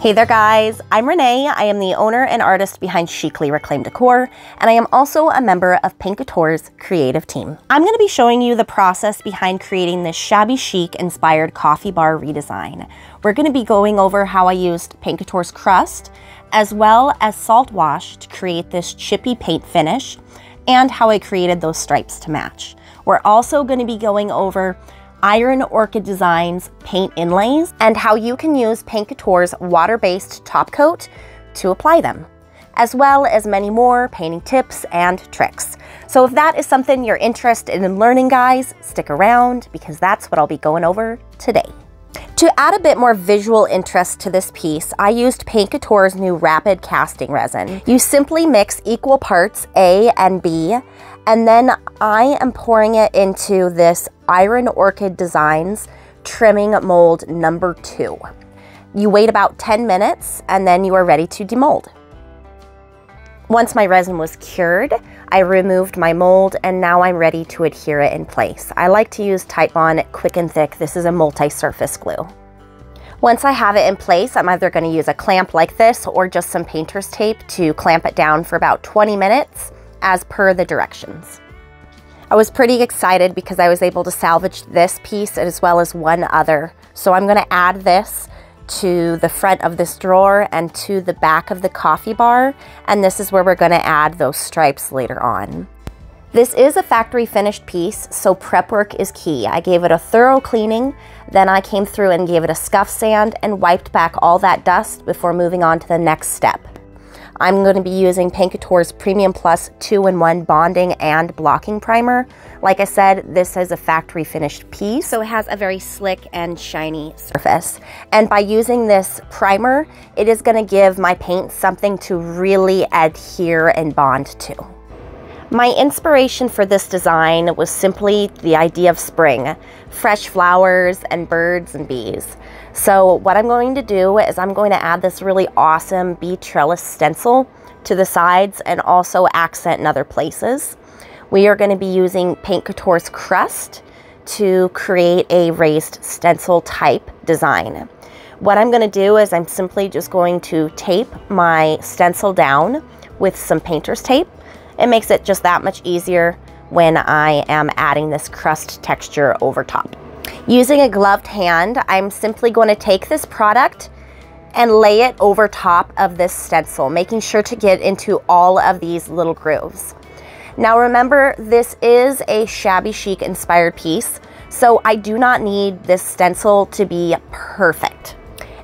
Hey there guys, I'm Renee. I am the owner and artist behind Chicly Reclaimed Decor, and I am also a member of Paint Couture's creative team. I'm going to be showing you the process behind creating this Shabby Chic inspired coffee bar redesign. We're going to be going over how I used Paint Couture's Crust, as well as Saltwash to create this chippy paint finish, and how I created those stripes to match. We're also going to be going over Iron Orchid Designs paint inlays and how you can use Paint Couture's water-based top coat to apply them, as well as many more painting tips and tricks. So if that is something you're interested in learning, guys, stick around because that's what I'll be going over today. To add a bit more visual interest to this piece, I used Paint Couture's new rapid casting resin. You simply mix equal parts A and B, and then I am pouring it into this Iron Orchid Designs trimming mold number 2. You wait about 10 minutes and then you are ready to demold. Once my resin was cured, I removed my mold and now I'm ready to adhere it in place. I like to use Titebond Quick and Thick. This is a multi-surface glue. Once I have it in place, I'm either going to use a clamp like this or just some painter's tape to clamp it down for about 20 minutes as per the directions. I was pretty excited because I was able to salvage this piece as well as one other. So I'm going to add this to the front of this drawer and to the back of the coffee bar, and this is where we're going to add those stripes later on. This is a factory finished piece, so prep work is key. I gave it a thorough cleaning, then I came through and gave it a scuff sand and wiped back all that dust before moving on to the next step. I'm going to be using Paint Couture's Premium Plus 2-in-1 bonding and blocking primer. Like I said, this is a factory finished piece, so it has a very slick and shiny surface. And by using this primer, it is going to give my paint something to really adhere and bond to. My inspiration for this design was simply the idea of spring, fresh flowers and birds and bees. So what I'm going to do is I'm going to add this really awesome bee trellis stencil to the sides and also accent in other places. We are going to be using Paint Couture's Crust to create a raised stencil type design. What I'm going to do is I'm simply just going to tape my stencil down with some painter's tape. It makes it just that much easier when I am adding this crust texture over top. Using a gloved hand, I'm simply going to take this product and lay it over top of this stencil, making sure to get into all of these little grooves. Now remember, this is a Shabby Chic inspired piece, so I do not need this stencil to be perfect.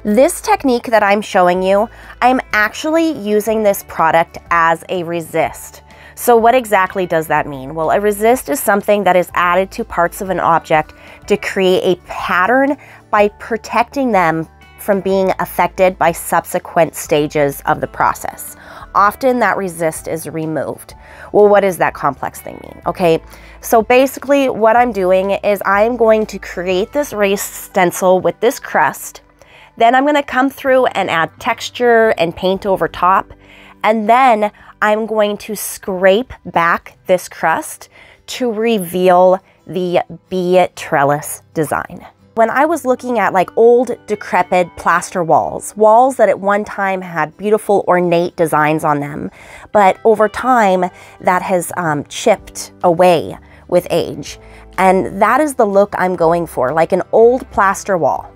This technique that I'm showing you, I'm actually using this product as a resist. So what exactly does that mean? Well, a resist is something that is added to parts of an object to create a pattern by protecting them from being affected by subsequent stages of the process. Often that resist is removed. Well, what does that complex thing mean? Okay, so basically what I'm doing is I'm going to create this raised stencil with this crust. Then I'm going to come through and add texture and paint over top. And then I'm going to scrape back this crust to reveal the bee trellis design. When I was looking at like old decrepit plaster walls that at one time had beautiful ornate designs on them, but over time that has chipped away with age. And that is the look I'm going for, like an old plaster wall.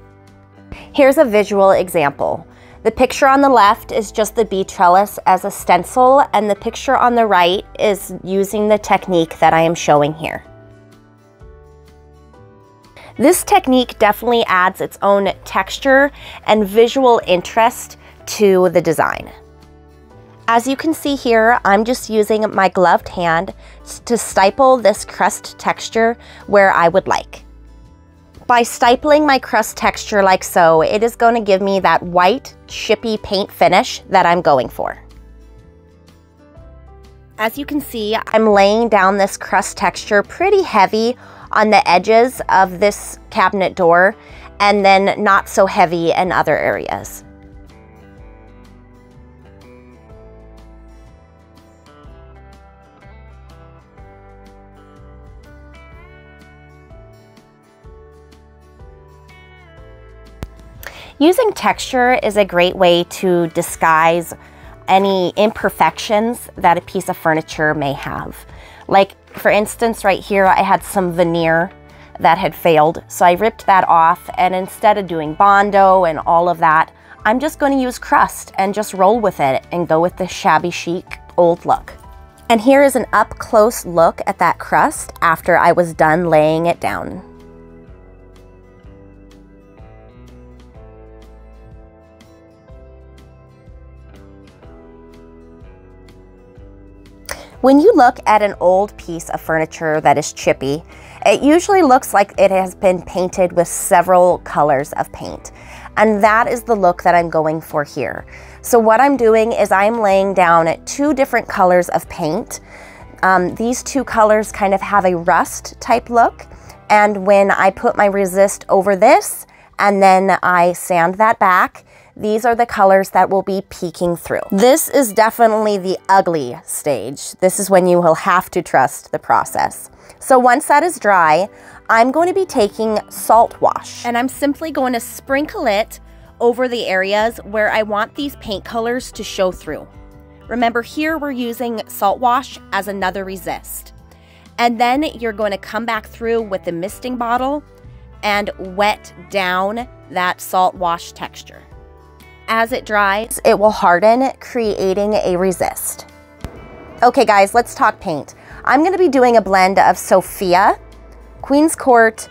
Here's a visual example. The picture on the left is just the bee trellis as a stencil, and the picture on the right is using the technique that I am showing here. This technique definitely adds its own texture and visual interest to the design. As you can see here, I'm just using my gloved hand to stipple this crust texture where I would like. By stipling my crust texture like so, it is going to give me that white, chippy paint finish that I'm going for. As you can see, I'm laying down this crust texture pretty heavy on the edges of this cabinet door, and then not so heavy in other areas. Using texture is a great way to disguise any imperfections that a piece of furniture may have. Like, for instance, right here, I had some veneer that had failed, so I ripped that off, and instead of doing Bondo and all of that, I'm just going to use crust and just roll with it and go with the shabby chic old look. And here is an up-close look at that crust after I was done laying it down. When you look at an old piece of furniture that is chippy, it usually looks like it has been painted with several colors of paint. And that is the look that I'm going for here. So what I'm doing is I'm laying down 2 different colors of paint. These 2 colors kind of have a rust type look. And when I put my resist over this and then I sand that back, these are the colors that will be peeking through. This is definitely the ugly stage. This is when you will have to trust the process. So once that is dry, I'm going to be taking Saltwash, and I'm simply going to sprinkle it over the areas where I want these paint colors to show through. Remember, here we're using Saltwash as another resist. And then you're going to come back through with the misting bottle and wet down that Saltwash texture. As it dries, it will harden, creating a resist. Okay guys, let's talk paint. I'm going to be doing a blend of Sophia, Queen's Court,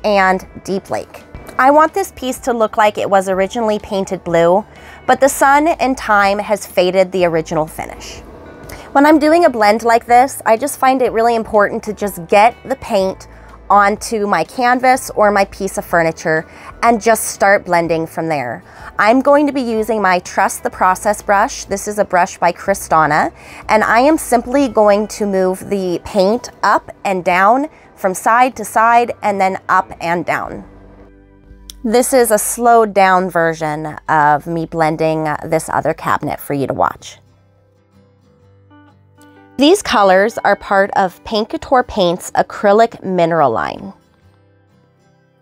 and Deep Lake. I want this piece to look like it was originally painted blue, but the sun and time has faded the original finish. When I'm doing a blend like this, I just find it really important to just get the paint onto my canvas or my piece of furniture and just start blending from there. I'm going to be using my Trust the Process brush. This is a brush by Kristana, and I am simply going to move the paint up and down from side to side and then up and down. This is a slowed down version of me blending this other cabinet for you to watch. These colors are part of Paint Couture Paint's acrylic mineral line.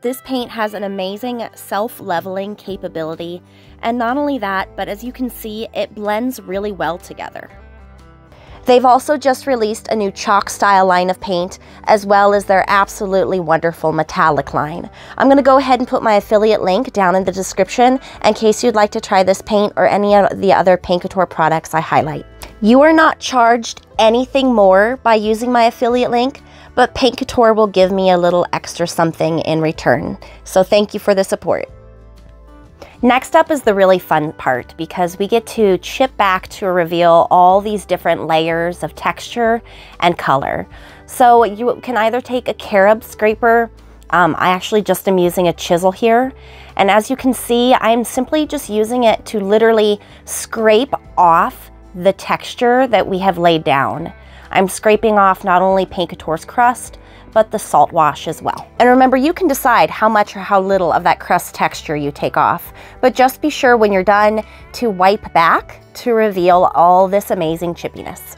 This paint has an amazing self-leveling capability, and not only that, but as you can see, it blends really well together. They've also just released a new chalk style line of paint, as well as their absolutely wonderful metallic line. I'm going to go ahead and put my affiliate link down in the description in case you'd like to try this paint or any of the other Paint Couture products I highlight. You are not charged anything more by using my affiliate link, but Paint Couture will give me a little extra something in return. So thank you for the support. Next up is the really fun part, because we get to chip back to reveal all these different layers of texture and color. So you can either take a carob scraper. I actually just am using a chisel here. And as you can see, I'm simply just using it to literally scrape off the texture that we have laid down. I'm scraping off not only Paint Couture's crust, but the Saltwash as well. And remember, you can decide how much or how little of that crust texture you take off, but just be sure when you're done to wipe back to reveal all this amazing chippiness.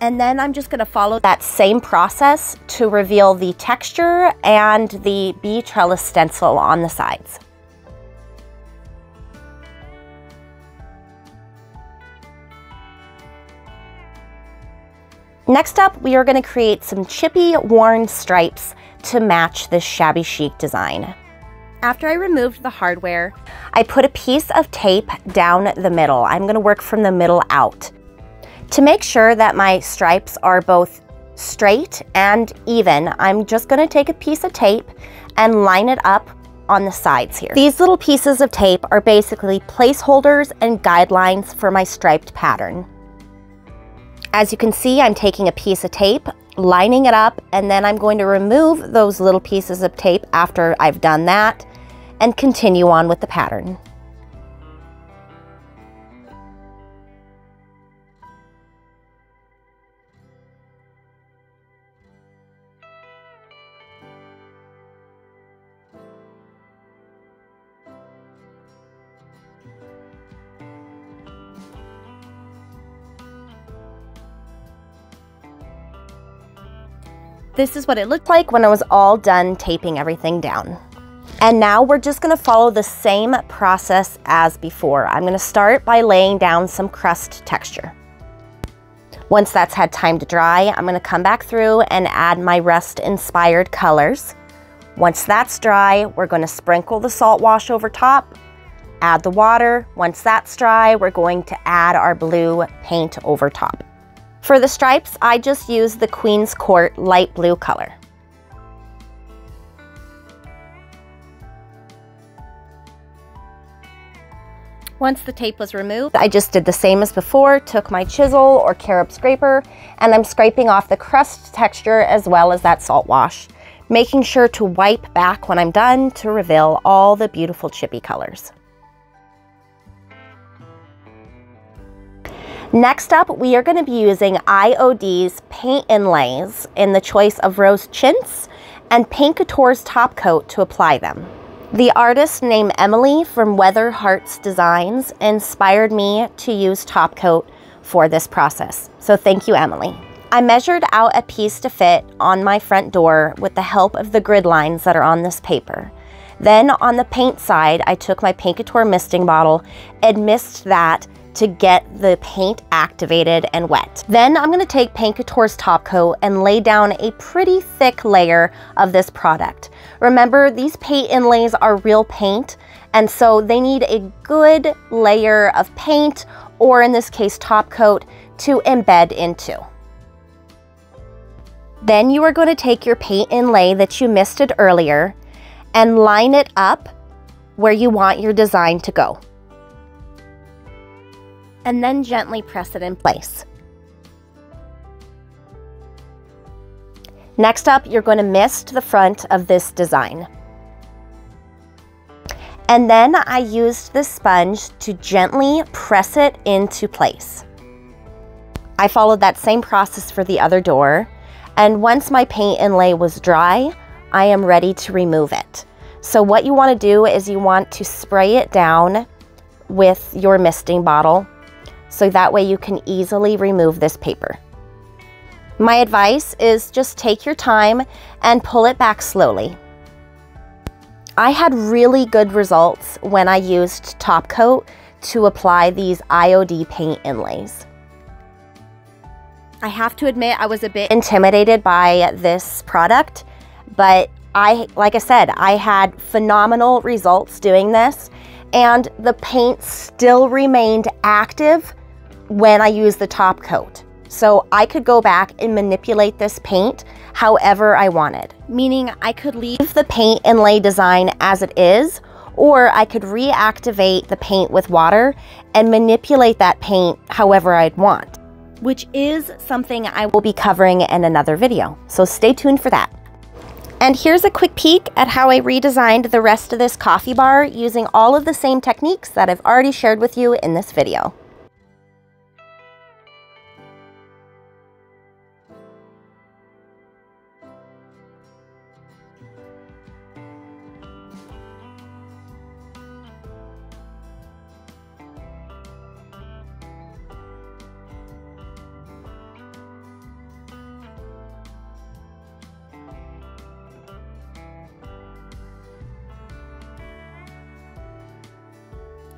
And then I'm just gonna follow that same process to reveal the texture and the bee trellis stencil on the sides. Next up, we are going to create some chippy worn stripes to match this shabby chic design. After I removed the hardware, I put a piece of tape down the middle. I'm going to work from the middle out. To make sure that my stripes are both straight and even, I'm just going to take a piece of tape and line it up on the sides here. These little pieces of tape are basically placeholders and guidelines for my striped pattern. As you can see, I'm taking a piece of tape, lining it up, and then I'm going to remove those little pieces of tape after I've done that and continue on with the pattern. This is what it looked like when I was all done taping everything down. And now we're just gonna follow the same process as before. I'm gonna start by laying down some crust texture. Once that's had time to dry, I'm gonna come back through and add my rust-inspired colors. Once that's dry, we're gonna sprinkle the salt wash over top, add the water. Once that's dry, we're going to add our blue paint over top. For the stripes, I just used the Queen's Court light blue color. Once the tape was removed, I just did the same as before, took my chisel or carob scraper, and I'm scraping off the crust texture as well as that salt wash, making sure to wipe back when I'm done to reveal all the beautiful chippy colors. Next up, we are going to be using IOD's Paint Inlays in the choice of Rose Chintz and Paint Couture's Topcoat to apply them. The artist named Emily from Weather Hearts Designs inspired me to use Topcoat for this process, so thank you, Emily. I measured out a piece to fit on my front door with the help of the grid lines that are on this paper. Then on the paint side, I took my Paint Couture misting bottle and mist that to get the paint activated and wet. Then I'm gonna take Paint Couture's Topcoat and lay down a pretty thick layer of this product. Remember, these paint inlays are real paint, and so they need a good layer of paint, or in this case, Topcoat, to embed into. Then you are going to take your paint inlay that you misted earlier and line it up where you want your design to go. And then gently press it in place. Next up, you're going to mist the front of this design. And then I used this sponge to gently press it into place. I followed that same process for the other door, and once my paint inlay was dry, I am ready to remove it. So what you want to do is you want to spray it down with your misting bottle, so that way you can easily remove this paper. My advice is just take your time and pull it back slowly. I had really good results when I used Topcoat to apply these IOD-Paint inlays. I have to admit I was a bit intimidated by this product, but like I said, I had phenomenal results doing this, and the paint still remained active when I used the Topcoat. So I could go back and manipulate this paint however I wanted, meaning I could leave the paint inlay design as it is, or I could reactivate the paint with water and manipulate that paint however I'd want, which is something I will be covering in another video. So stay tuned for that. And here's a quick peek at how I redesigned the rest of this coffee bar using all of the same techniques that I've already shared with you in this video.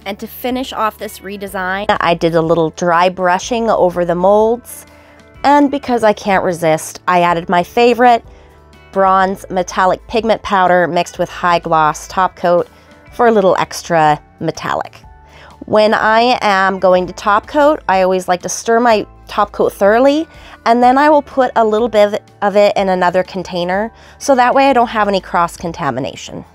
And to finish off this redesign, I did a little dry brushing over the molds. And because I can't resist, I added my favorite bronze metallic pigment powder mixed with high gloss Topcoat for a little extra metallic. When I am going to Topcoat, I always like to stir my Topcoat thoroughly, and then I will put a little bit of it in another container, so that way I don't have any cross-contamination.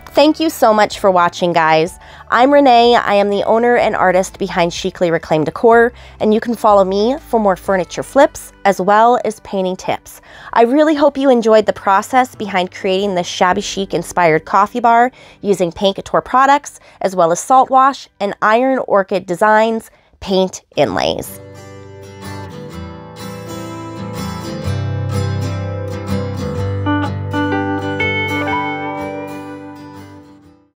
Thank you so much for watching, guys. I'm Renee. I am the owner and artist behind Chicly Reclaimed Decor, and you can follow me for more furniture flips as well as painting tips. I really hope you enjoyed the process behind creating this Shabby Chic inspired coffee bar using Paint Couture products as well as Saltwash and Iron Orchid Designs paint inlays.